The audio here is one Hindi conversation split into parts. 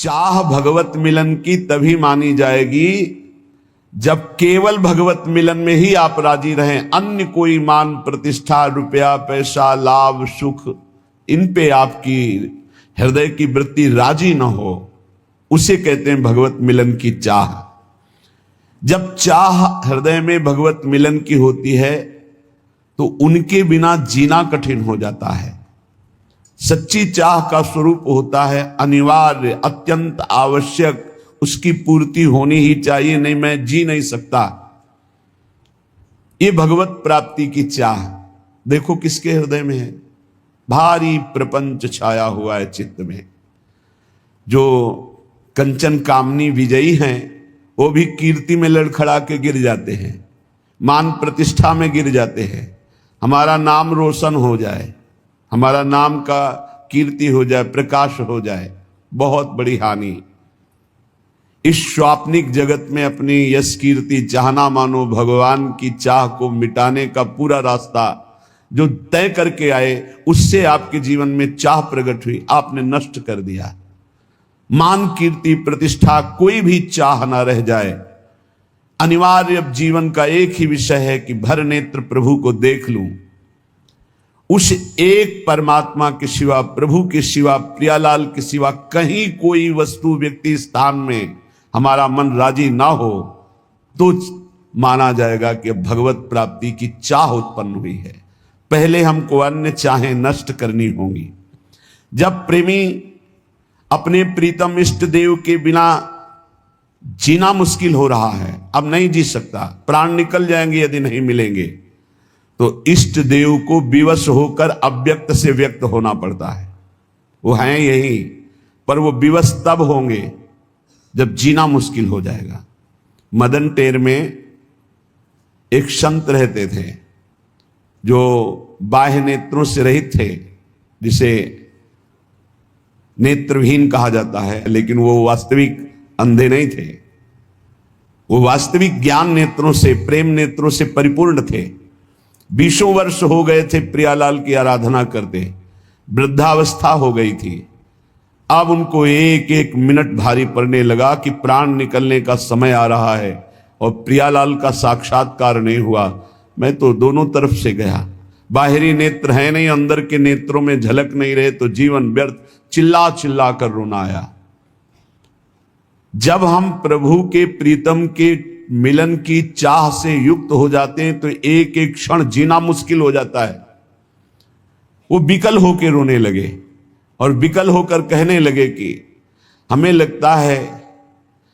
चाह भगवत मिलन की तभी मानी जाएगी जब केवल भगवत मिलन में ही आप राजी रहें। अन्य कोई मान प्रतिष्ठा, रुपया, पैसा, लाभ, सुख, इन पे आपकी हृदय की वृत्ति राजी न हो, उसे कहते हैं भगवत मिलन की चाह। जब चाह हृदय में भगवत मिलन की होती है तो उनके बिना जीना कठिन हो जाता है। सच्ची चाह का स्वरूप होता है अनिवार्य, अत्यंत आवश्यक, उसकी पूर्ति होनी ही चाहिए, नहीं मैं जी नहीं सकता। ये भगवत प्राप्ति की चाह देखो किसके हृदय में है। भारी प्रपंच छाया हुआ है चित्त में। जो कंचन कामनी विजयी हैं वो भी कीर्ति में लड़खड़ा के गिर जाते हैं, मान प्रतिष्ठा में गिर जाते हैं। हमारा नाम रोशन हो जाए, हमारा नाम का कीर्ति हो जाए, प्रकाश हो जाए, बहुत बड़ी हानि। इस स्वाप्निक जगत में अपनी यश कीर्ति चाहना मानो भगवान की चाह को मिटाने का पूरा रास्ता जो तय करके आए, उससे आपके जीवन में चाह प्रकट हुई, आपने नष्ट कर दिया। मान, कीर्ति, प्रतिष्ठा, कोई भी चाह ना रह जाए। अनिवार्य अब जीवन का एक ही विषय है कि भर नेत्र प्रभु को देख लूं। उस एक परमात्मा के सिवा, प्रभु के सिवा, प्रियालाल के सिवा कहीं कोई वस्तु, व्यक्ति, स्थान में हमारा मन राजी ना हो तो माना जाएगा कि भगवत प्राप्ति की चाह उत्पन्न हुई है। पहले हमको अन्य चाहें नष्ट करनी होंगी। जब प्रेमी अपने प्रीतम इष्ट देव के बिना जीना मुश्किल हो रहा है, अब नहीं जी सकता, प्राण निकल जाएंगे यदि नहीं मिलेंगे, तो इष्ट देव को विवश होकर अव्यक्त से व्यक्त होना पड़ता है। वो हैं यही, पर वो विवश तब होंगे जब जीना मुश्किल हो जाएगा। मदन टेर में एक संत रहते थे जो बाह्य नेत्रों से रहित थे, जिसे नेत्रविहीन कहा जाता है, लेकिन वो वास्तविक अंधे नहीं थे। वो वास्तविक ज्ञान नेत्रों से, प्रेम नेत्रों से परिपूर्ण थे। 20 वर्ष हो गए थे प्रियालाल की आराधना करते, वृद्धावस्था हो गई थी। अब उनको एक एक मिनट भारी पड़ने लगा कि प्राण निकलने का समय आ रहा है और प्रियालाल का साक्षात्कार नहीं हुआ। मैं तो दोनों तरफ से गया, बाहरी नेत्र है नहीं, अंदर के नेत्रों में झलक नहीं रहे, तो जीवन व्यर्थ। चिल्ला चिल्ला कर रोना आया। जब हम प्रभु के प्रीतम के मिलन की चाह से युक्त हो जाते हैं तो एक एक क्षण जीना मुश्किल हो जाता है। वो विकल होकर रोने लगे और विकल होकर कहने लगे कि हमें लगता है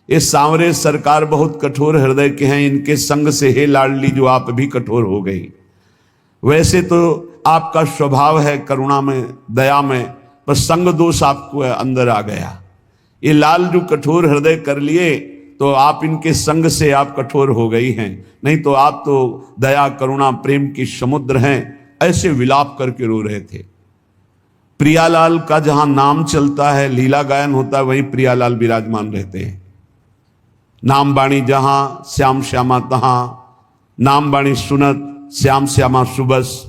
ये सांवरे सरकार बहुत कठोर हृदय के हैं, इनके संग से हे लाडली जो आप भी कठोर हो गई। वैसे तो आपका स्वभाव है करुणा में, दया में, पर संग दोष आपको अंदर आ गया। ये लाल जो कठोर हृदय कर लिए तो आप इनके संग से आप कठोर हो गई हैं, नहीं तो आप तो दया, करुणा, प्रेम की समुद्र हैं। ऐसे विलाप करके रो रहे थे। प्रियालाल का जहां नाम चलता है, लीला गायन होता है, वहीं प्रियालाल विराजमान रहते हैं। नाम बाणी जहां, श्याम श्यामा तहां, नाम बाणी सुनत, श्याम श्यामा सुबस,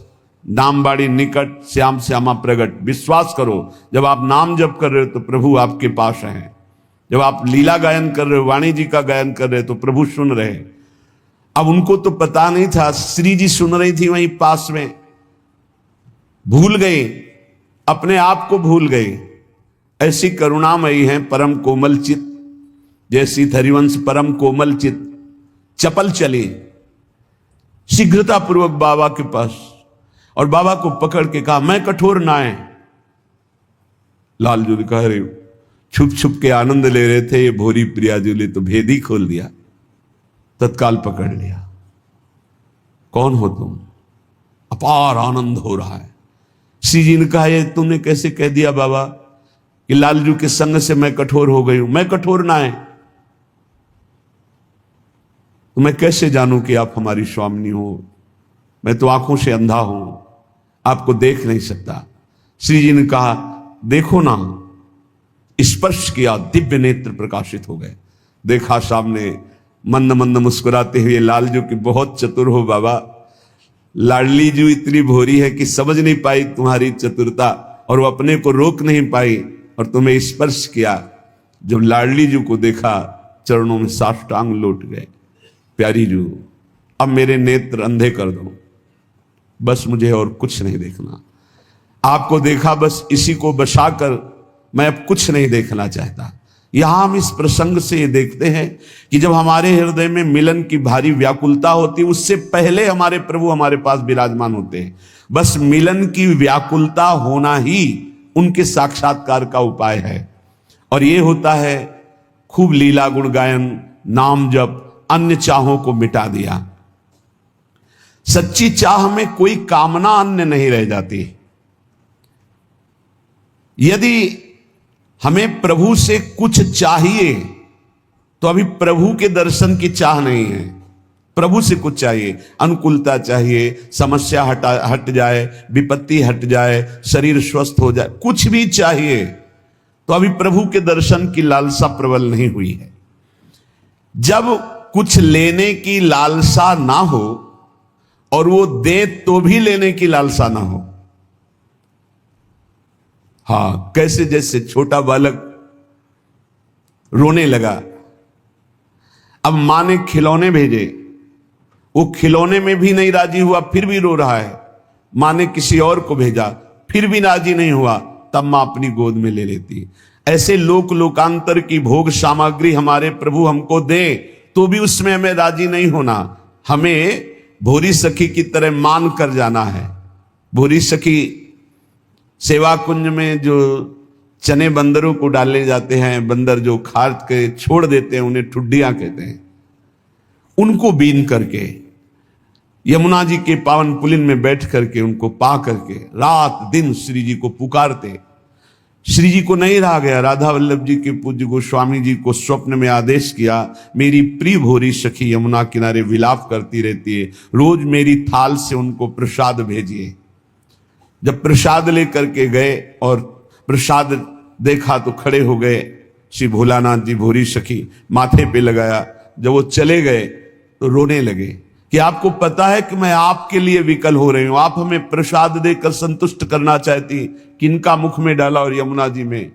नाम बाणी निकट, श्याम श्यामा प्रगट। विश्वास करो, जब आप नाम जप कर रहे हो तो प्रभु आपके पास हैं। जब आप लीला गायन कर रहे हो, वाणी जी का गायन कर रहे हो, तो प्रभु सुन रहे। अब उनको तो पता नहीं था, श्री जी सुन रही थी वहीं पास में, भूल गए, अपने आप को भूल गए। ऐसी करुणामयी हैं परम कोमल चित, जैसी हरिवंश परम कोमल चित। चपल चले शीघ्रता पूर्वक बाबा के पास और बाबा को पकड़ के कहा मैं कठोर ना है। लालजू ने कहा, अरे छुप छुप के आनंद ले रहे थे ये भोरी प्रियाजू ने तो भेद ही खोल दिया, तत्काल पकड़ लिया। कौन हो तुम? अपार आनंद हो रहा है। श्री जी ने कहा, ये तुमने कैसे कह दिया बाबा कि लालजू के संग से मैं कठोर हो गई हूं? मैं कठोर ना है तो मैं कैसे जानूं कि आप हमारी स्वामिनी हो? मैं तो आंखों से अंधा हूं, आपको देख नहीं सकता। श्री जी ने कहा, देखो ना। स्पर्श किया, दिव्य नेत्र प्रकाशित हो गए। देखा सामने मंद मंद मुस्कुराते हुए लालजू की बहुत चतुर हो बाबा। लाडली जू इतनी भोरी है कि समझ नहीं पाई तुम्हारी चतुरता और वो अपने को रोक नहीं पाई और तुम्हें स्पर्श किया। जब लाडली जी को देखा चरणों में साष्टांग लौट गए, प्यारी जी अब मेरे नेत्र अंधे कर दो, बस मुझे और कुछ नहीं देखना, आपको देखा बस इसी को बसाकर मैं अब कुछ नहीं देखना चाहता। यहां हम इस प्रसंग से ये देखते हैं कि जब हमारे हृदय में मिलन की भारी व्याकुलता होती है, उससे पहले हमारे प्रभु हमारे पास विराजमान होते हैं। बस मिलन की व्याकुलता होना ही उनके साक्षात्कार का उपाय है, और ये होता है खूब लीला गुण गायन, नाम जप, अन्य चाहों को मिटा दिया। सच्ची चाह में कोई कामना अन्य नहीं रह जाती। यदि हमें प्रभु से कुछ चाहिए तो अभी प्रभु के दर्शन की चाह नहीं है, प्रभु से कुछ चाहिए, अनुकूलता चाहिए, समस्या हट जाए, विपत्ति हट जाए, शरीर स्वस्थ हो जाए, कुछ भी चाहिए तो अभी प्रभु के दर्शन की लालसा प्रबल नहीं हुई है। जब कुछ लेने की लालसा ना हो और वो दे तो भी लेने की लालसा ना हो, हाँ, कैसे जैसे छोटा बालक रोने लगा, अब मां ने खिलौने भेजे, वो खिलौने में भी नहीं राजी हुआ, फिर भी रो रहा है। मां ने किसी और को भेजा, फिर भी राजी नहीं हुआ, तब मां अपनी गोद में ले लेती। ऐसे लोकांतर की भोग सामग्री हमारे प्रभु हमको दे तो भी उसमें हमें राजी नहीं होना। हमें भोरी सखी की तरह मान कर जाना है। भोरी सखी सेवा कुंज में जो चने बंदरों को डाले जाते हैं, बंदर जो खाद के छोड़ देते हैं, उन्हें ठुड्डियां कहते हैं, उनको बीन करके यमुना जी के पावन पुलिन में बैठ करके उनको पा करके रात दिन श्री जी को पुकारते। श्री जी को नहीं रहा गया, राधा वल्लभ जी के पूज्य गोस्वामी जी को स्वप्न में आदेश किया, मेरी प्रिय भोरी सखी यमुना किनारे विलाप करती रहती है, रोज मेरी थाल से उनको प्रसाद भेजिए। जब प्रसाद लेकर के गए और प्रसाद देखा तो खड़े हो गए श्री भोलानाथ जी, भोरी सखी माथे पे लगाया। जब वो चले गए तो रोने लगे कि आपको पता है कि मैं आपके लिए विकल हो रही हूं, आप हमें प्रसाद देकर संतुष्ट करना चाहती, किनका मुख में डाला और यमुना जी में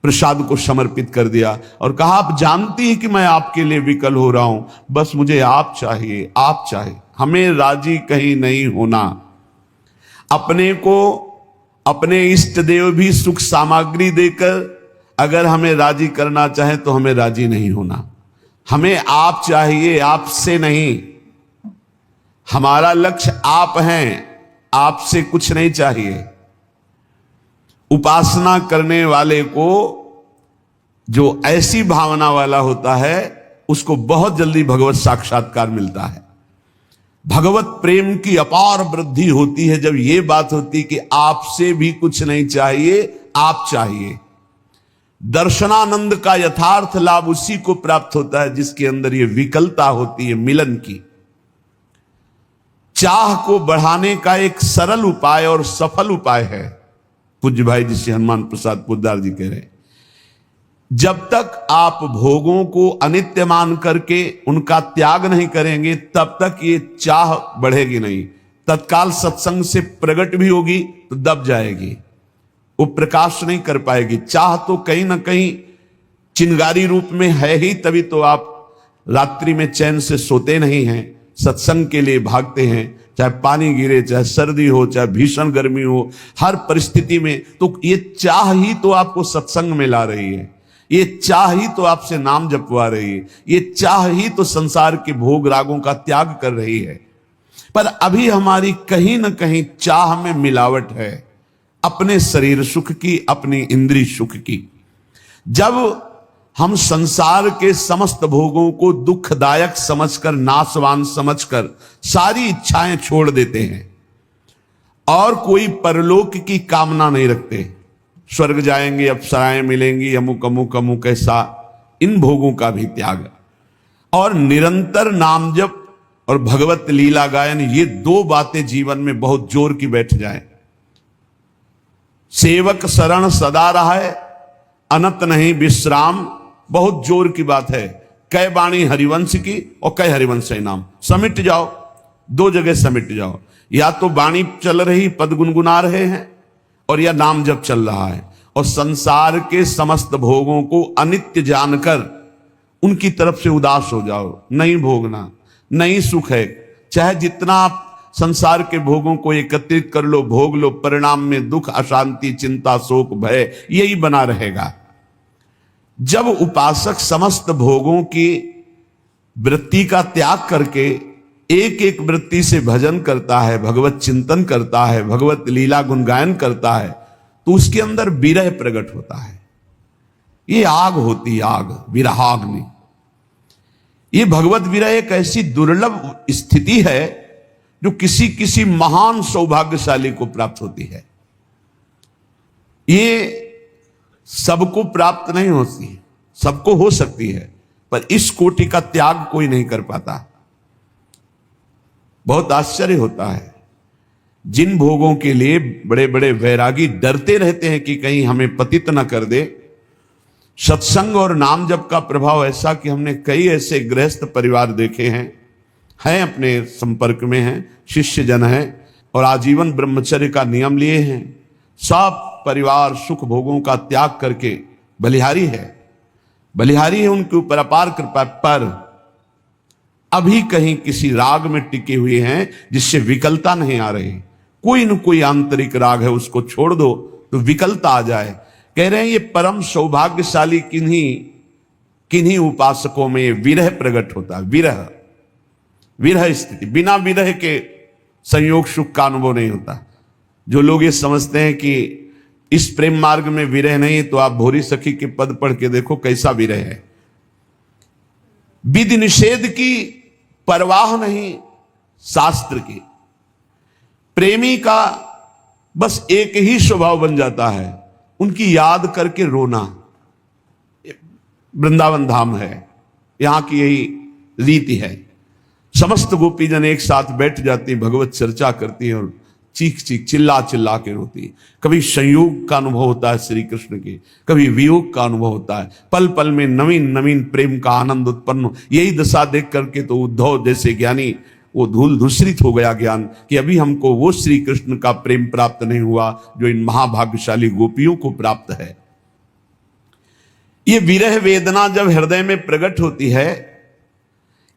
प्रसाद को समर्पित कर दिया और कहा आप जानती हैं कि मैं आपके लिए विकल हो रहा हूं, बस मुझे आप चाहिए, आप चाहिए। हमें राजी कहीं नहीं होना। अपने को अपने इष्ट देव भी सुख सामग्री देकर अगर हमें राजी करना चाहे तो हमें राजी नहीं होना। हमें आप चाहिए, आपसे नहीं। हमारा लक्ष्य आप हैं, आपसे कुछ नहीं चाहिए। उपासना करने वाले को जो ऐसी भावना वाला होता है उसको बहुत जल्दी भगवत साक्षात्कार मिलता है। भगवत प्रेम की अपार वृद्धि होती है जब यह बात होती कि आपसे भी कुछ नहीं चाहिए, आप चाहिए। दर्शनानंद का यथार्थ लाभ उसी को प्राप्त होता है जिसके अंदर यह विकलता होती है मिलन की। चाह को बढ़ाने का एक सरल उपाय और सफल उपाय है। पूज्य भाई जी श्री हनुमान प्रसाद पोद्दार जी कह रहे हैं, जब तक आप भोगों को अनित्य मान करके उनका त्याग नहीं करेंगे तब तक ये चाह बढ़ेगी नहीं। तत्काल सत्संग से प्रकट भी होगी तो दब जाएगी, वो प्रकाश नहीं कर पाएगी। चाह तो कहीं ना कहीं चिंगारी रूप में है ही, तभी तो आप रात्रि में चैन से सोते नहीं हैं, सत्संग के लिए भागते हैं, चाहे पानी गिरे, चाहे सर्दी हो, चाहे भीषण गर्मी हो, हर परिस्थिति में। तो ये चाह ही तो आपको सत्संग में ला रही है, ये चाह ही तो आपसे नाम जपवा रही है, ये चाह ही तो संसार के भोग रागों का त्याग कर रही है। पर अभी हमारी कहीं ना कहीं चाह में मिलावट है, अपने शरीर सुख की, अपनी इंद्रिय सुख की। जब हम संसार के समस्त भोगों को दुखदायक समझकर, नाशवान समझकर सारी इच्छाएं छोड़ देते हैं और कोई परलोक की कामना नहीं रखते, स्वर्ग जाएंगे, अप्सराएं मिलेंगी, अमुक अमुक अमुक ऐसा, इन भोगों का भी त्याग और निरंतर नाम जप और भगवत लीला गायन, ये दो बातें जीवन में बहुत जोर की बैठ जाए। सेवक शरण सदा रहे, अनत नहीं विश्राम, बहुत जोर की बात है। कै बाणी हरिवंश की और कै हरिवंश नाम, समिट जाओ, दो जगह समिट जाओ। या तो बाणी चल रही, पद गुनगुना रहे हैं, और या नाम जप चल रहा है। और संसार के समस्त भोगों को अनित्य जानकर उनकी तरफ से उदास हो जाओ। नहीं भोगना, नहीं सुख है, चाहे जितना आप संसार के भोगों को एकत्रित कर लो, भोग लो, परिणाम में दुख, अशांति, चिंता, शोक, भय यही बना रहेगा। जब उपासक समस्त भोगों की वृत्ति का त्याग करके एक एक वृत्ति से भजन करता है, भगवत चिंतन करता है, भगवत लीला गुणगायन करता है, तो उसके अंदर विरह प्रकट होता है। ये आग होती है, आग, विरहाग्नि। ये भगवत विरह एक ऐसी दुर्लभ स्थिति है जो किसी किसी महान सौभाग्यशाली को प्राप्त होती है। ये सबको प्राप्त नहीं होती, सबको हो सकती है, पर इस कोटि का त्याग कोई नहीं कर पाता। बहुत आश्चर्य होता है। जिन भोगों के लिए बड़े बड़े वैरागी डरते रहते हैं कि कहीं हमें पतित न कर दे, सत्संग और नाम जप का प्रभाव ऐसा कि हमने कई ऐसे गृहस्थ परिवार देखे हैं अपने संपर्क में हैं, शिष्य जन हैं और आजीवन ब्रह्मचर्य का नियम लिए हैं। सब परिवार सुख भोगों का त्याग करके बलिहारी है उनके ऊपर अपार कृपा, पर अभी कहीं किसी राग में टिके हुए हैं जिससे विकलता नहीं आ रही। कोई न कोई आंतरिक राग है, उसको छोड़ दो तो विकलता आ जाए। कह रहे हैं ये परम सौभाग्यशाली किन्हीं उपासकों में विरह प्रकट होता है। विरह स्थिति, बिना विरह के संयोग सुख का अनुभव नहीं होता। जो लोग ये समझते हैं कि इस प्रेम मार्ग में विरह नहीं, तो आप भोरी सखी के पद पढ़ के देखो कैसा विरह है। विधि निषेध की परवाह नहीं शास्त्र की। प्रेमी का बस एक ही स्वभाव बन जाता है, उनकी याद करके रोना। वृंदावन धाम है, यहां की यही रीति है। समस्त गोपीजन एक साथ बैठ जाती, भगवत चर्चा करती है और चीख चिल्ला के रोती। कभी संयोग का अनुभव होता है श्री कृष्ण के, कभी वियोग का अनुभव होता है। पल पल में नवीन नवीन प्रेम का आनंद उत्पन्न। यही दशा देख करके तो उद्धव जैसे ज्ञानी वो धूल धूसरित हो गया ज्ञान कि अभी हमको वो श्री कृष्ण का प्रेम प्राप्त नहीं हुआ जो इन महाभाग्यशाली गोपियों को प्राप्त है। ये विरह वेदना जब हृदय में प्रकट होती है,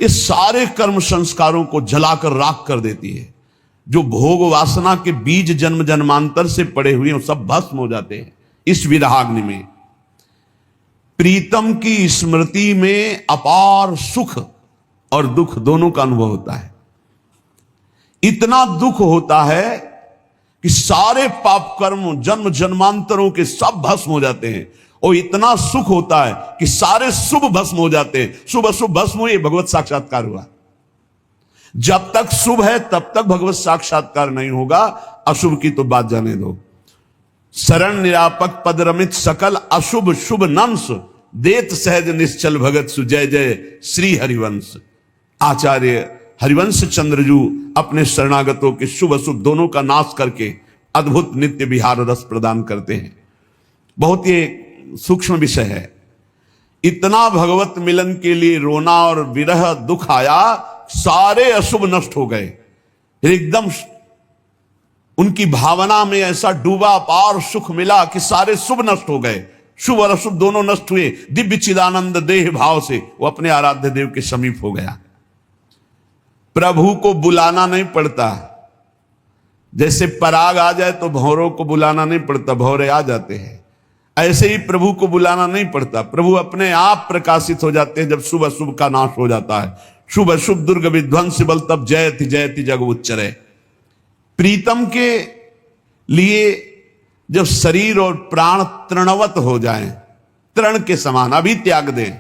इस सारे कर्म संस्कारों को जलाकर राख कर देती है। जो भोग वासना के बीज जन्म जन्मांतर से पड़े हुए हैं, सब भस्म हो जाते हैं इस विरहाग्नि में। प्रीतम की स्मृति में अपार सुख और दुख दोनों का अनुभव होता है। इतना दुख होता है कि सारे पाप कर्म जन्म जन्मांतरों के सब भस्म हो जाते हैं, और इतना सुख होता है कि सारे शुभ भस्म हो जाते हैं। शुभ अशुभ भस्म हुए, भगवत साक्षात्कार हुआ। जब तक शुभ है तब तक भगवत साक्षात्कार नहीं होगा, अशुभ की तो बात जाने दो। शरण निरापक पद रमित सकल अशुभ शुभ नंस, देत सहज निश्चल भगत सु जय जय श्री हरिवंश। आचार्य हरिवंश चंद्रजू अपने शरणागतों के शुभ अशुभ दोनों का नाश करके अद्भुत नित्य विहार रस प्रदान करते हैं। बहुत ही सूक्ष्म विषय है। इतना भगवत मिलन के लिए रोना और विरह दुख आया, सारे अशुभ नष्ट हो गए। एकदम उनकी भावना में ऐसा डूबा पार सुख मिला कि सारे शुभ नष्ट हो गए। शुभ और अशुभ दोनों नष्ट हुए। दिव्य चिदानंद देह भाव से वो अपने आराध्य देव के समीप हो गया। प्रभु को बुलाना नहीं पड़ता। जैसे पराग आ जाए तो भौरों को बुलाना नहीं पड़ता, भौरे आ जाते हैं। ऐसे ही प्रभु को बुलाना नहीं पड़ता, प्रभु अपने आप प्रकाशित हो जाते हैं जब शुभ अशुभ का नाश हो जाता है। शुभ अशुभ दुर्ग विध्वंस बल तब जयति जयति जग उच्चरे। प्रीतम के लिए जब शरीर और प्राण तृणवत हो जाएं, तृण के समान अभी त्याग दें,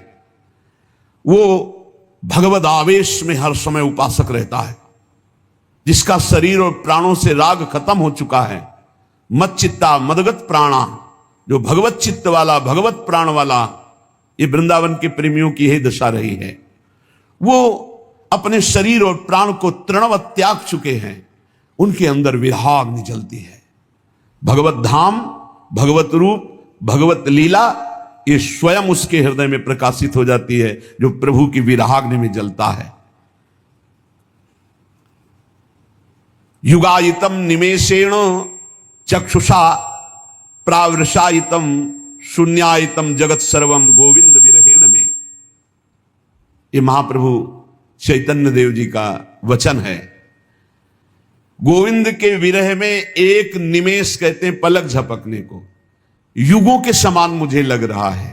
वो भगवद आवेश में हर समय उपासक रहता है। जिसका शरीर और प्राणों से राग खत्म हो चुका है, मत चित्ता मदगत प्राणा, जो भगवत चित्त वाला भगवत प्राण वाला, ये वृंदावन के प्रेमियों की यही दशा रही है। वो अपने शरीर और प्राण को तृणवत त्याग चुके हैं, उनके अंदर विरहाग्नि जलती है। भगवत धाम, भगवत रूप, भगवत लीला ये स्वयं उसके हृदय में प्रकाशित हो जाती है, जो प्रभु की विरहाग्नि में जलता है। युगायितम निमेषेण चक्षुषा प्रावृषायितम शून्यायितम जगत सर्वम गोविंद विरहेण में। ये महाप्रभु चैतन्य देव जी का वचन है। गोविंद के विरह में एक निमेष कहते हैं पलक झपकने को, युगों के समान मुझे लग रहा है।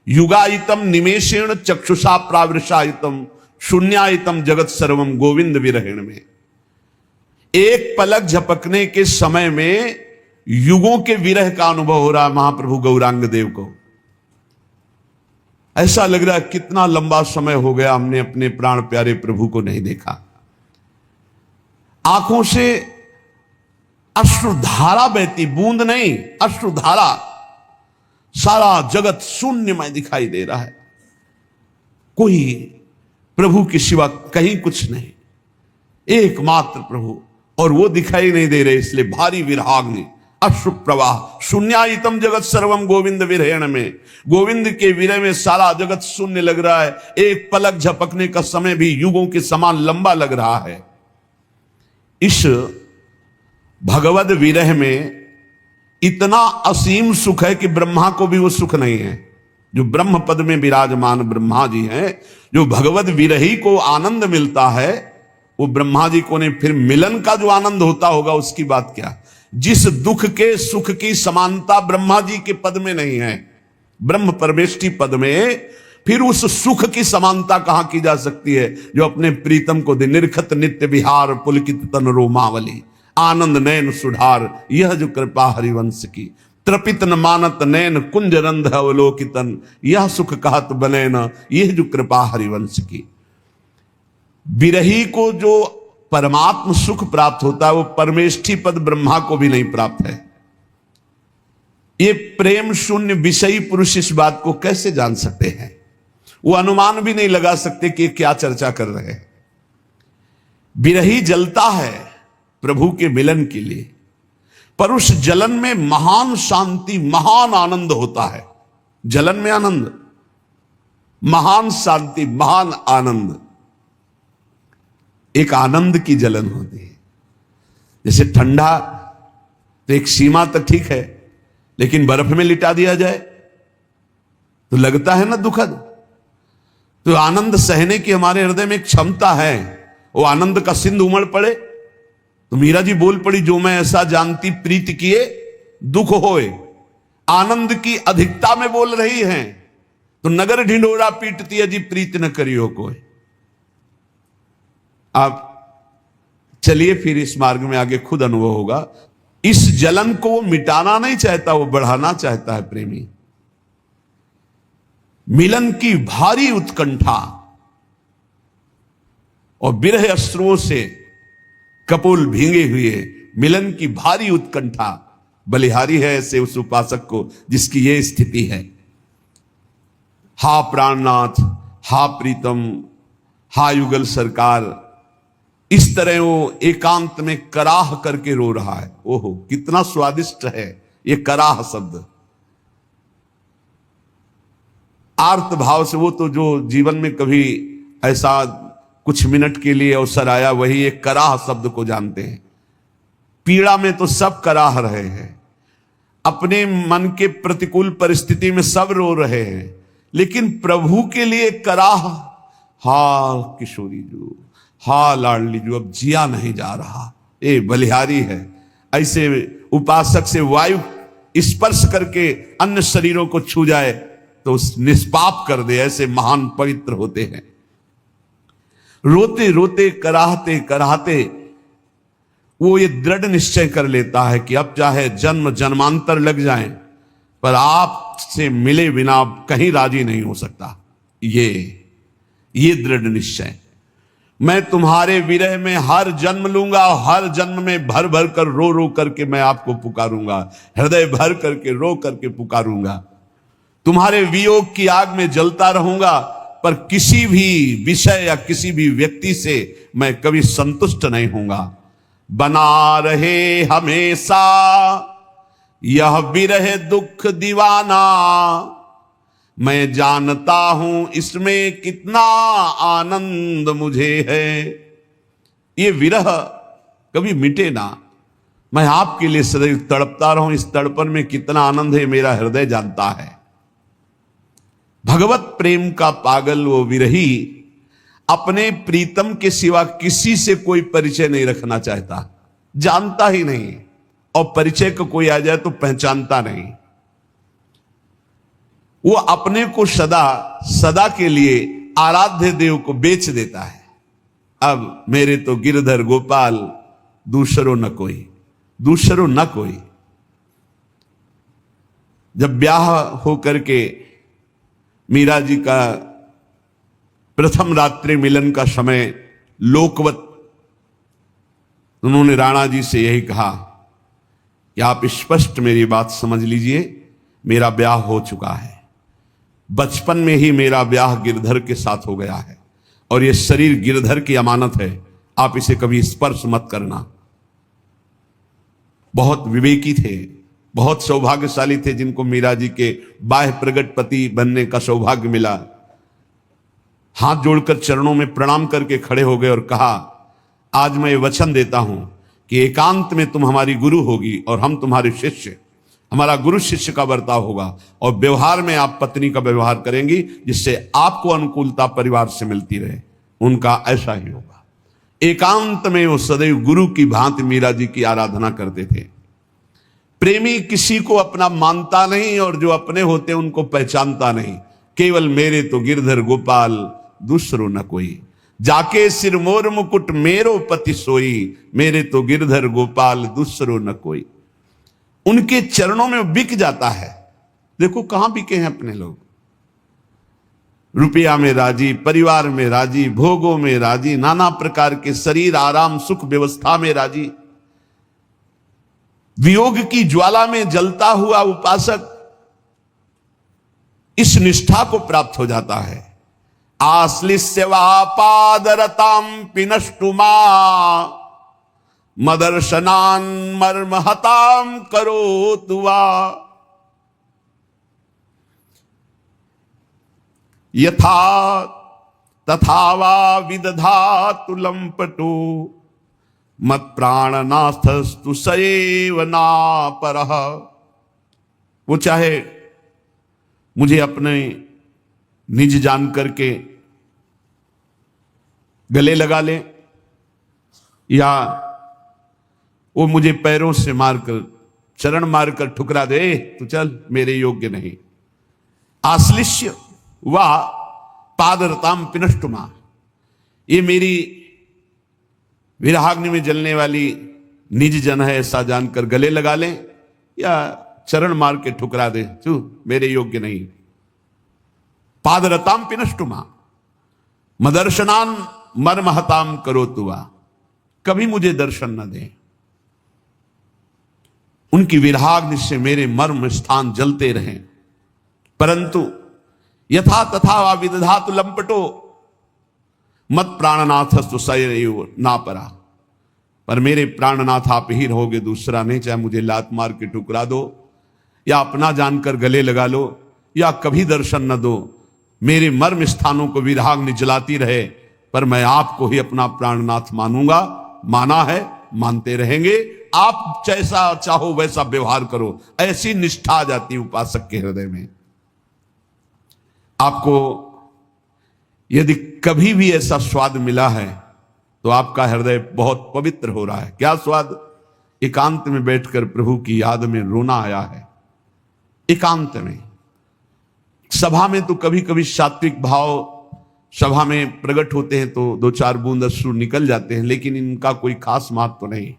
युगायितम निमेषेण चक्षुषा प्रावृषायितम शून्यायितम जगत सर्वम गोविंद विरहेण में। एक पलक झपकने के समय में युगों के विरह का अनुभव हो रहा है महाप्रभु गौरांग देव को। ऐसा लग रहा है कितना लंबा समय हो गया हमने अपने प्राण प्यारे प्रभु को नहीं देखा। आंखों से अश्रुधारा बहती, बूंद नहीं अश्रुधारा। सारा जगत शून्यमय दिखाई दे रहा है, कोई प्रभु के सिवा कहीं कुछ नहीं, एकमात्र प्रभु, और वो दिखाई नहीं दे रहे, इसलिए भारी विराग्नि अश्रु प्रवाह। शून्यायितम जगत सर्वम गोविंद विरहेण में, गोविंद के विरह में सारा जगत शून्य लग रहा है। एक पलक झपकने का समय भी युगों के समान लंबा लग रहा है। इस भगवद विरह में इतना असीम सुख है कि ब्रह्मा को भी वो सुख नहीं है। जो ब्रह्म पद में विराजमान ब्रह्मा जी हैं, जो भगवद विरही को आनंद मिलता है, वो ब्रह्मा जी को नहीं। फिर मिलन का जो आनंद होता होगा उसकी बात क्या। जिस दुख के सुख की समानता ब्रह्मा जी के पद में नहीं है, ब्रह्म परमेष्टि पद में, फिर उस सुख की समानता कहां की जा सकती है जो अपने प्रीतम को दे। निर्खत नित्य विहार पुलकित तन रोमावली, आनंद नयन सुधार यह जो कृपा हरिवंश की। त्रपित न मानत नयन कुंज रंध अवलोकितन, यह सुख कहत बने न यह जो कृपा हरिवंश की। विरही को जो परमात्म सुख प्राप्त होता है वो परमेष्ठी पद ब्रह्मा को भी नहीं प्राप्त है। ये प्रेम शून्य विषयी पुरुष इस बात को कैसे जान सकते हैं। वो अनुमान भी नहीं लगा सकते कि क्या चर्चा कर रहे हैं। विरही जलता है प्रभु के मिलन के लिए, पर उस जलन में महान शांति महान आनंद होता है। जलन में आनंद, महान शांति महान आनंद, एक आनंद की जलन होती है। जैसे ठंडा तो एक सीमा तक ठीक है, लेकिन बर्फ में लिटा दिया जाए तो लगता है ना दुखद। तो आनंद सहने की हमारे हृदय में एक क्षमता है। वो आनंद का सिंधु उमड़ पड़े तो मीरा जी बोल पड़ी, जो मैं ऐसा जानती प्रीत किए दुख होए। आनंद की अधिकता में बोल रही हैं तो नगर ढिंढोरा पीटती है जी प्रीत न करियो कोई। आप चलिए फिर इस मार्ग में आगे खुद अनुभव होगा। इस जलन को वो मिटाना नहीं चाहता, वो बढ़ाना चाहता है प्रेमी। मिलन की भारी उत्कंठा और विरह अश्रुओं से कपोल भींगे हुए मिलन की भारी उत्कंठा बलिहारी है ऐसे उस उपासक को जिसकी ये स्थिति है। हा प्राणनाथ, हा प्रीतम, हा युगल सरकार, इस तरह वो एकांत में कराह करके रो रहा है। ओहो कितना स्वादिष्ट है ये कराह शब्द। आर्त भाव से, वो तो जो जीवन में कभी ऐसा कुछ मिनट के लिए अवसर आया वही एक कराह शब्द को जानते हैं। पीड़ा में तो सब कराह रहे हैं, अपने मन के प्रतिकूल परिस्थिति में सब रो रहे हैं, लेकिन प्रभु के लिए कराह, हा किशोरी जो, हा लाडली जो, अब जिया नहीं जा रहा, ये बलिहारी है। ऐसे उपासक से वायु स्पर्श करके अन्य शरीरों को छू जाए तो निष्पाप कर दे, ऐसे महान पवित्र होते हैं। रोते रोते कराहते कराहते वो ये दृढ़ निश्चय कर लेता है कि अब चाहे जन्म जन्मांतर लग जाएं पर आपसे मिले बिना कहीं राजी नहीं हो सकता। ये दृढ़ निश्चय, मैं तुम्हारे विरह में हर जन्म लूंगा, हर जन्म में भर भर कर रो रो करके मैं आपको पुकारूंगा, हृदय भर करके रो करके पुकारूंगा। तुम्हारे वियोग की आग में जलता रहूंगा, पर किसी भी विषय या किसी भी व्यक्ति से मैं कभी संतुष्ट नहीं होऊंगा। बना रहे हमेशा यह विरह दुख दीवाना, मैं जानता हूं इसमें कितना आनंद मुझे है। ये विरह कभी मिटे ना, मैं आपके लिए सदैव तड़पता रहूं। इस तड़पन में कितना आनंद है मेरा हृदय जानता है। भगवत प्रेम का पागल वो विरही अपने प्रीतम के सिवा किसी से कोई परिचय नहीं रखना चाहता, जानता ही नहीं, और परिचय को कोई आ जाए तो पहचानता नहीं। वो अपने को सदा सदा के लिए आराध्य देव को बेच देता है। अब मेरे तो गिरधर गोपाल दूसरो न कोई, दूसरो न कोई। जब ब्याह होकर के मीरा जी का प्रथम रात्रि मिलन का समय लोकवत, उन्होंने राणा जी से यही कहा कि आप स्पष्ट मेरी बात समझ लीजिए, मेरा ब्याह हो चुका है। बचपन में ही मेरा ब्याह गिरधर के साथ हो गया है और यह शरीर गिरधर की अमानत है, आप इसे कभी स्पर्श मत करना। बहुत विवेकी थे, बहुत सौभाग्यशाली थे जिनको मीरा जी के बाह्य प्रगट पति बनने का सौभाग्य मिला। हाथ जोड़कर चरणों में प्रणाम करके खड़े हो गए और कहा, आज मैं वचन देता हूं कि एकांत में तुम हमारी गुरु होगी और हम तुम्हारे शिष्य। हमारा गुरु शिष्य का बर्ताव होगा और व्यवहार में आप पत्नी का व्यवहार करेंगी जिससे आपको अनुकूलता परिवार से मिलती रहे। उनका ऐसा ही होगा। एकांत में वो सदैव गुरु की भांति मीरा जी की आराधना करते थे। प्रेमी किसी को अपना मानता नहीं और जो अपने होते उनको पहचानता नहीं। केवल मेरे तो गिरधर गोपाल दूसरो न कोई, जाके सिर मोर मुकुट मेरो पति सोई, मेरे तो गिरधर गोपाल दूसरो न कोई। उनके चरणों में बिक जाता है। देखो कहां बिके हैं अपने लोग, रुपया में राजी, परिवार में राजी, भोगों में राजी, नाना प्रकार के शरीर आराम सुख व्यवस्था में राजी। वियोग की ज्वाला में जलता हुआ उपासक इस निष्ठा को प्राप्त हो जाता है। आश्लिष्यवा पादरताम पिनष्टुमा मदर्शनान मर्महताम करोतुवा। यथा तथा वा विदधातु लंपटो मत प्राणनाथस्तु सएव नापरः। वो चाहे मुझे अपने निज जान करके गले लगा ले या वो मुझे पैरों से मारकर चरण मारकर ठुकरा दे, तो चल मेरे योग्य नहीं। आश्लिष्य वा पादरताम पिनष्टुमा, ये मेरी विरहाग्नि में जलने वाली निज जन है ऐसा जानकर गले लगा ले या चरण मार के ठुकरा दे, तू मेरे योग्य नहीं। पादरताम पिनष्टुमा मदर्शनान मर्महताम करोतुवा, कभी मुझे दर्शन न दे। उनकी विरहाग्नि से मेरे मर्म स्थान जलते रहें। परंतु यथा तथा वा विदधातु लंपटो मत प्राणनाथस्तु सएव नापरा, पर मेरे प्राणनाथ आप ही रहोगे, दूसरा नहीं। चाहे मुझे लात मार के टुकरा दो या अपना जानकर गले लगा लो या कभी दर्शन न दो, मेरे मर्म स्थानों को विरहाग्नि जलाती रहे, पर मैं आपको ही अपना प्राणनाथ मानूंगा। माना है, मानते रहेंगे। आप जैसा चाहो वैसा व्यवहार करो। ऐसी निष्ठा आ जाती है उपासक के हृदय में। आपको यदि कभी भी ऐसा स्वाद मिला है तो आपका हृदय बहुत पवित्र हो रहा है। क्या स्वाद? एकांत में बैठकर प्रभु की याद में रोना आया है। एकांत में, सभा में तो कभी कभी सात्विक भाव सभा में प्रकट होते हैं तो दो चार बूंद अश्रु निकल जाते हैं, लेकिन इनका कोई खास महत्व नहीं।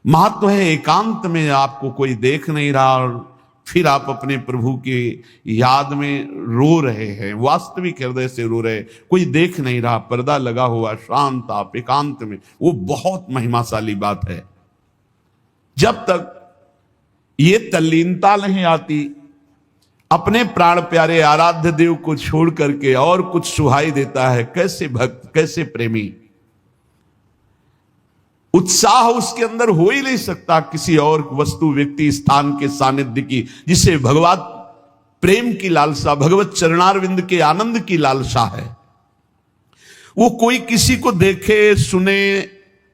महत्व है एकांत में आपको कोई देख नहीं रहा और फिर आप अपने प्रभु की याद में रो रहे हैं, वास्तविक हृदय से रो रहे, कोई देख नहीं रहा, पर्दा लगा हुआ, शांत आप एकांत में, वो बहुत महिमाशाली बात है। जब तक ये तल्लीनता नहीं आती, अपने प्राण प्यारे आराध्य देव को छोड़ करके और कुछ सुहाई देता है, कैसे भक्त, कैसे प्रेमी, उत्साह उसके अंदर हो ही नहीं सकता किसी और वस्तु व्यक्ति स्थान के सानिध्य की, जिसे भगवत प्रेम की लालसा, भगवत चरणारविंद के आनंद की लालसा है। वो कोई किसी को देखे सुने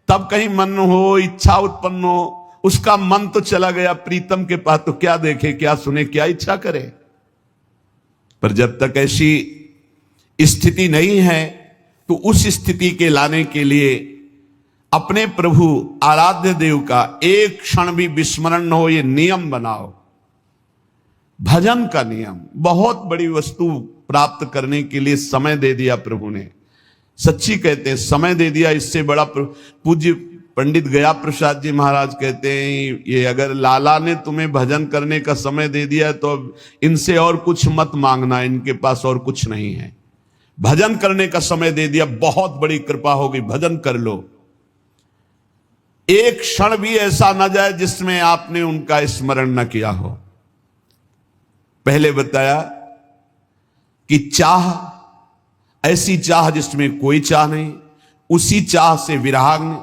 तब कहीं मन हो, इच्छा उत्पन्न हो, उसका मन तो चला गया प्रीतम के पास, तो क्या देखे, क्या सुने, क्या इच्छा करे। पर जब तक ऐसी स्थिति नहीं है तो उस स्थिति के लाने के लिए अपने प्रभु आराध्य देव का एक क्षण भी विस्मरण न हो, ये नियम बनाओ। भजन का नियम, बहुत बड़ी वस्तु प्राप्त करने के लिए समय दे दिया प्रभु ने। सच्ची कहते हैं, समय दे दिया, इससे बड़ा। पूज्य पंडित गया प्रसाद जी महाराज कहते हैं, ये अगर लाला ने तुम्हें भजन करने का समय दे दिया तो अब इनसे और कुछ मत मांगना, इनके पास और कुछ नहीं है। भजन करने का समय दे दिया, बहुत बड़ी कृपा होगी, भजन कर लो। एक क्षण भी ऐसा न जाए जिसमें आपने उनका स्मरण न किया हो। पहले बताया कि चाह, ऐसी चाह जिसमें कोई चाह नहीं, उसी चाह से विराग्नि।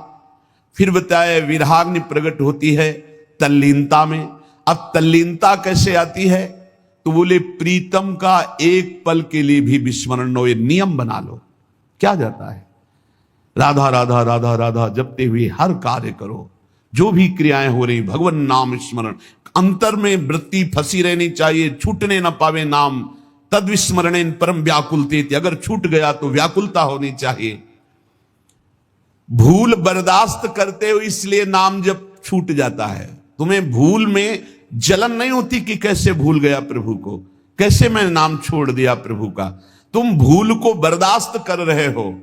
फिर बताया विराग्नि प्रकट होती है तल्लीनता में। अब तल्लीनता कैसे आती है? तो बोले प्रीतम का एक पल के लिए भी विस्मरण न हो, ये नियम बना लो। क्या जाता है? राधा राधा राधा राधा जपते हुए हर कार्य करो, जो भी क्रियाएं हो रही, भगवान नाम स्मरण। अंतर में वृत्ति फंसी रहनी चाहिए, छूटने न पावे नाम। तद विस्मरण परम व्याकुलते, अगर छूट गया तो व्याकुलता होनी चाहिए। भूल बर्दाश्त करते हो इसलिए नाम जब छूट जाता है। तुम्हें भूल में जलन नहीं होती कि कैसे भूल गया प्रभु को, कैसे मैं नाम छोड़ दिया प्रभु का। तुम भूल को बर्दाश्त कर रहे हो,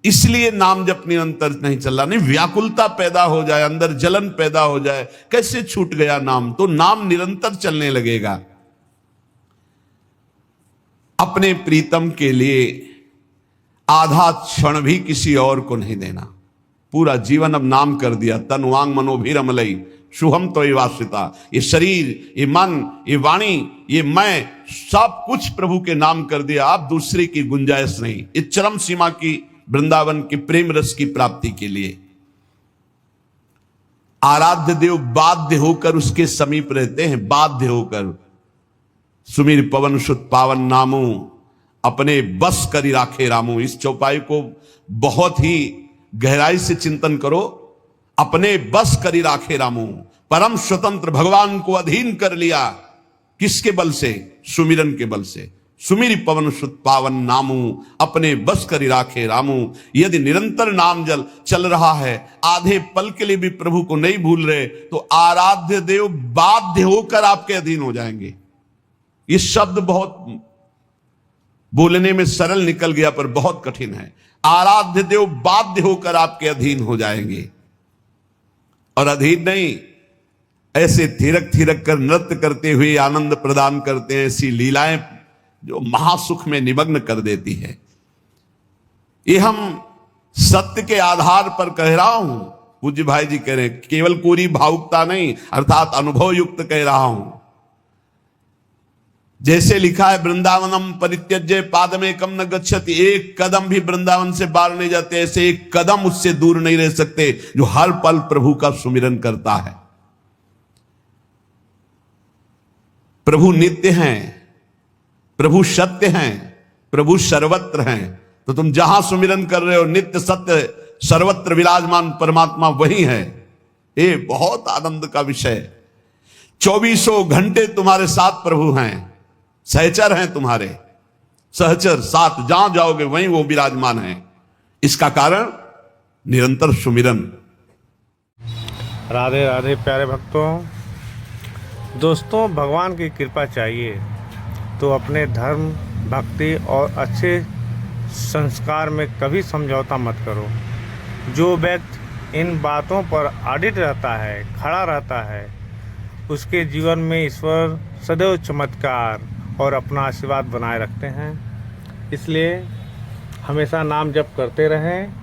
इसलिए नाम जब निरंतर नहीं चल रहा। नहीं, व्याकुलता पैदा हो जाए, अंदर जलन पैदा हो जाए, कैसे छूट गया नाम, तो नाम निरंतर चलने लगेगा। अपने प्रीतम के लिए आधा क्षण भी किसी और को नहीं देना। पूरा जीवन अब नाम कर दिया। तन वांग मनोभिरमलई शुभम तो वासिता। ये शरीर, ये मन, ये वाणी, ये मैं, सब कुछ प्रभु के नाम कर दिया। आप दूसरे की गुंजाइश नहीं। इस चरम सीमा की वृंदावन की प्रेम रस की प्राप्ति के लिए आराध्य देव बाध्य होकर उसके समीप रहते हैं, बाध्य होकर। सुमिर पवन सुत पावन नामू, अपने बस करी राखे रामू। इस चौपाई को बहुत ही गहराई से चिंतन करो। अपने बस करी राखे रामू, परम स्वतंत्र भगवान को अधीन कर लिया। किसके बल से? सुमिरन के बल से। सुमिर पवन सुत पावन नामू, अपने बस करी राखे रामू। यदि निरंतर नाम जल चल रहा है, आधे पल के लिए भी प्रभु को नहीं भूल रहे, तो आराध्य देव बाध्य होकर आपके अधीन हो जाएंगे। ये शब्द बहुत बोलने में सरल निकल गया पर बहुत कठिन है। आराध्य देव बाध्य होकर आपके अधीन हो जाएंगे। और अधीन नहीं, ऐसे थिरक थिरक कर नृत्य करते हुए आनंद प्रदान करते हैं। ऐसी लीलाएं जो महासुख में निमग्न कर देती है। ये हम सत्य के आधार पर कह रहा हूं। पूज्य भाई जी कह रहे हैं, केवल कोरी भावुकता नहीं, अर्थात अनुभव युक्त कह रहा हूं। जैसे लिखा है, वृंदावनम परित्यज्य पादमेकम न गच्छति। एक कदम भी वृंदावन से बाहर नहीं जाते, ऐसे एक कदम उससे दूर नहीं रह सकते जो हर पल प्रभु का सुमिरन करता है। प्रभु नित्य हैं, प्रभु सत्य हैं, प्रभु सर्वत्र हैं। तो तुम जहां सुमिरन कर रहे हो, नित्य सत्य सर्वत्र विराजमान परमात्मा वही है। ये बहुत आनंद का विषय। 24 घंटे तुम्हारे साथ प्रभु हैं, सहचर हैं तुम्हारे, सहचर साथ। जहां जाओगे वहीं वो विराजमान हैं। इसका कारण निरंतर सुमिरन। राधे राधे प्यारे भक्तों। दोस्तों, भगवान की कृपा चाहिए तो अपने धर्म, भक्ति और अच्छे संस्कार में कभी समझौता मत करो। जो व्यक्ति इन बातों पर अडिग रहता है, खड़ा रहता है, उसके जीवन में ईश्वर सदैव चमत्कार और अपना आशीर्वाद बनाए रखते हैं। इसलिए हमेशा नाम जप करते रहें,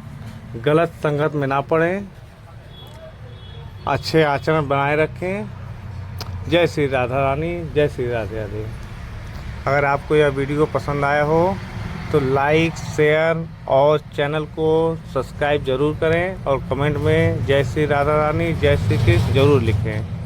गलत संगत में ना पड़ें, अच्छे आचरण बनाए रखें। जय श्री राधा रानी, जय श्री राधे राधे। अगर आपको यह वीडियो पसंद आया हो तो लाइक, शेयर और चैनल को सब्सक्राइब जरूर करें और कमेंट में जय श्री राधा रानी, जय श्री कृष्ण जरूर लिखें।